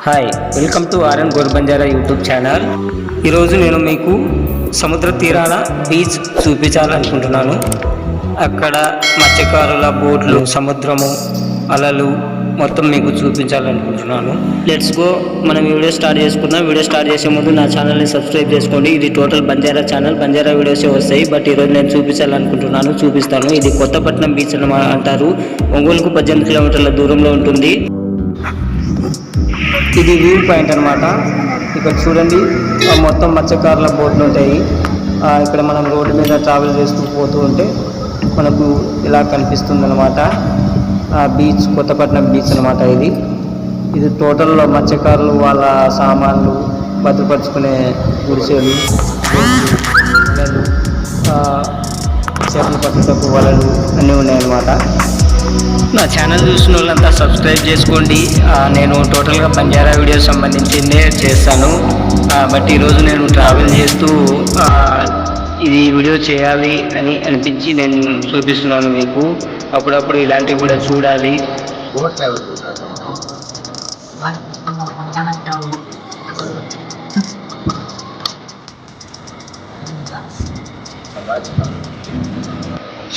Hi, welcome to RN Gor Banjara YouTube channel. ఈరోజు నేను మీకు సముద్ర తీరాల బీచ్ చూపించాలనుకుంటున్నాను. అక్కడ మత్స్యకారుల బోట్లు, సముద్రము, అలలు మొత్తం మీకు చూపించాలనుకుంటున్నాను. Let's go. మనం వీడియో స్టార్ట్ చేసుకుందాం. వీడియో స్టార్ట్ చేసే ముందు నా ఛానల్ని సబ్స్క్రైబ్ చేసుకోండి. ఇది టోటల్ బంజారా ఛానల్. బంజారా వీడియోసే వస్తాయి. బట్ ఈరోజు నేను చూపిస్తాను. ఇది కొత్తపట్నం బీచ్ అంటారు. ఒంగోలుకు 18 కిలోమీటర్ల దూరంలో ఉంటుంది. ఇది వ్యూ పాయింట్ అనమాట. ఇక్కడ చూడండి, మొత్తం మత్స్యకారుల బోట్లు ఉంటాయి. ఇక్కడ మనం రోడ్డు మీద ట్రావెల్ చేస్తూ పోతూ ఉంటే మనకు ఇలా కనిపిస్తుంది అనమాట. బీచ్ కొత్తపట్నం బీచ్ అనమాట. ఇది టోటల్ మత్స్యకారులు వాళ్ళ సామాన్లు భద్రపరుచుకునే గుడిసెలు, వలలు, చేపలు పట్టుటకు వలలు అన్నీ ఉన్నాయన్నమాట. నా ఛానల్ చూసిన వాళ్ళంతా సబ్స్క్రైబ్ చేసుకోండి. నేను టోటల్గా బంజారా వీడియోస్ సంబంధించిందే చేస్తాను. బట్ ఈరోజు నేను ట్రావెల్ చేస్తూ ఇది వీడియో చేయాలి అని అనిపించి నేను చూపిస్తున్నాను మీకు. అప్పుడప్పుడు ఇలాంటివి కూడా చూడాలి.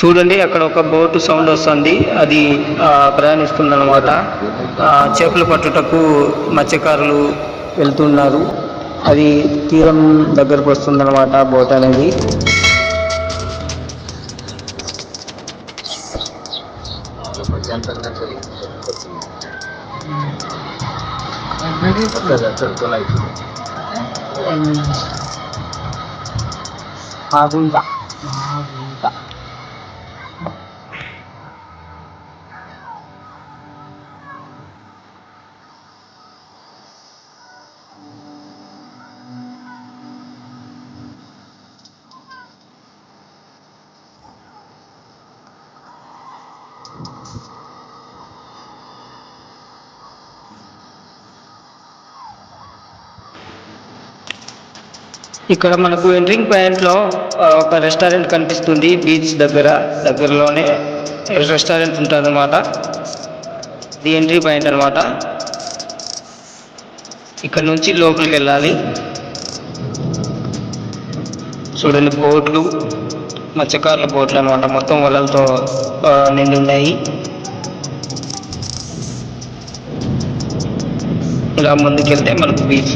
చూడండి, అక్కడ ఒక బోటు సౌండ్ వస్తుంది. అది ప్రయాణిస్తుంది అనమాట. చేపలు పట్టుటకు మత్స్యకారులు వెళ్తున్నారు. అది తీరం దగ్గరకు వస్తుందన్నమాట బోట్ అనేది. ఇక్కడ మనకు ఎంట్రింగ్ పాయింట్లో ఒక రెస్టారెంట్ కనిపిస్తుంది. బీచ్ దగ్గరలోనే రెస్టారెంట్ ఉంటుంది అనమాట. ఇది ఎంట్రీ పాయింట్ అనమాట. ఇక్కడ నుంచి లోపలికి వెళ్ళాలి. చూడండి, బోట్లు, మత్స్యకారుల బోట్లు అనమాట. మొత్తం వలలతో నిండి ఉన్నాయి. ఇలా ముందుకెళ్తే మనకు బీచ్.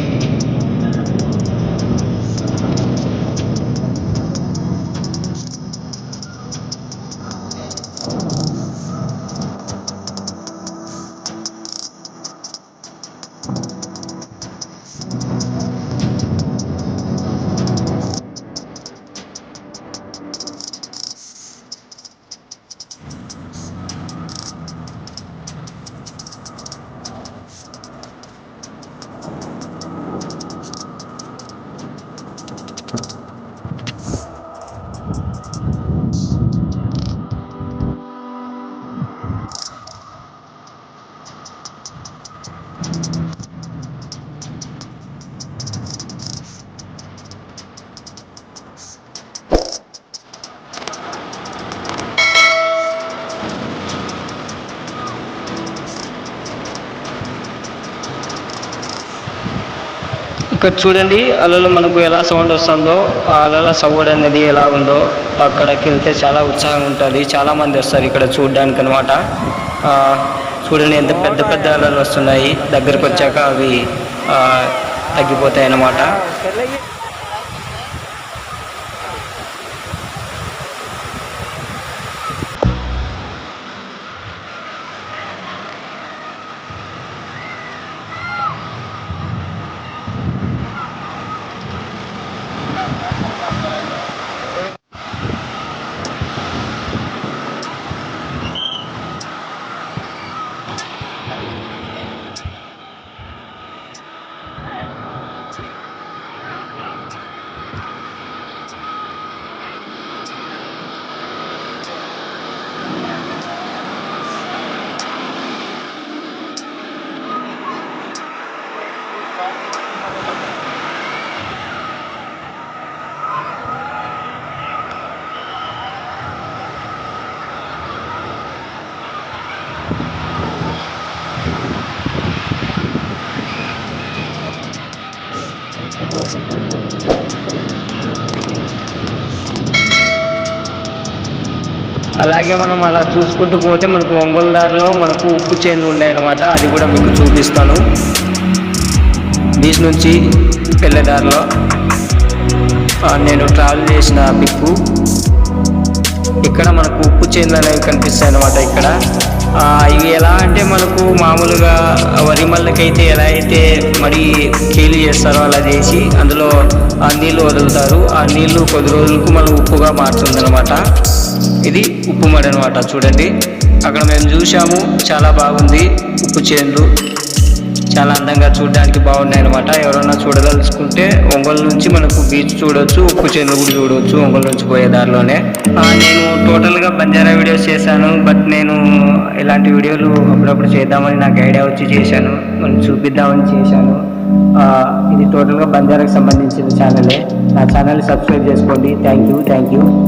ఇక్కడ చూడండి, అలలు మనకు ఎలా సౌండ్ వస్తుందో, ఆ అలల సౌండ్ అనేది ఎలా ఉందో అక్కడికి వెళ్తే చాలా ఉత్సాహంగా ఉంటుంది. చాలామంది వస్తారు ఇక్కడ చూడడానికి అనమాట. చూడండి, ఎంత పెద్ద పెద్ద అలలు వస్తున్నాయి. దగ్గరకు వచ్చాక అవి తగ్గిపోతాయి అన్నమాట. అలాగే మనం అలా చూసుకుంటూ పోతే మనకు ఒంగోలు దారిలో మనకు ఉప్పు చేనులు ఉన్నాయన్నమాట. అది కూడా మీకు చూపిస్తాను. బీచ్ నుంచి వెళ్ళే దారిలో నేను ట్రావెల్ చేసిన పిక్కు. ఇక్కడ మనకు ఉప్పు చేనులు అనేవి కనిపిస్తాయి అన్నమాట. ఇక్కడ ఇవి ఎలా అంటే మనకు మామూలుగా వరి మళ్ళకైతే ఎలా అయితే మరి కేలి చేస్తారో అలా చేసి అందులో ఆ నీళ్లు వదులుతారు. ఆ నీళ్లు కొద్ది రోజులకు మనం ఉప్పుగా మారుతుంది అనమాట. ఇది ఉప్పు మడి అనమాట. చూడండి, అక్కడ మేము చూసాము, చాలా బాగుంది. ఉప్పు చేనులు చాలా అందంగా చూడడానికి బాగున్నాయి అనమాట. ఎవరన్నా చూడదలుచుకుంటే ఒంగోలు నుంచి మనకు బీచ్ చూడవచ్చు, ఉప్పు చేనులు కూడా చూడవచ్చు ఒంగోలు నుంచి పోయే దారిలోనే. నేను టోటల్గా బంజారా వీడియోస్ చేశాను. బట్ నేను ఇలాంటి వీడియోలు అప్పుడప్పుడు చేద్దామని నాకు ఐడియా వచ్చి చేశాను, మనం చూపిద్దామని చేశాను. ఇది టోటల్గా బంజారాకి సంబంధించిన ఛానలే. నా ఛానల్ సబ్స్క్రైబ్ చేసుకోండి. Thank you.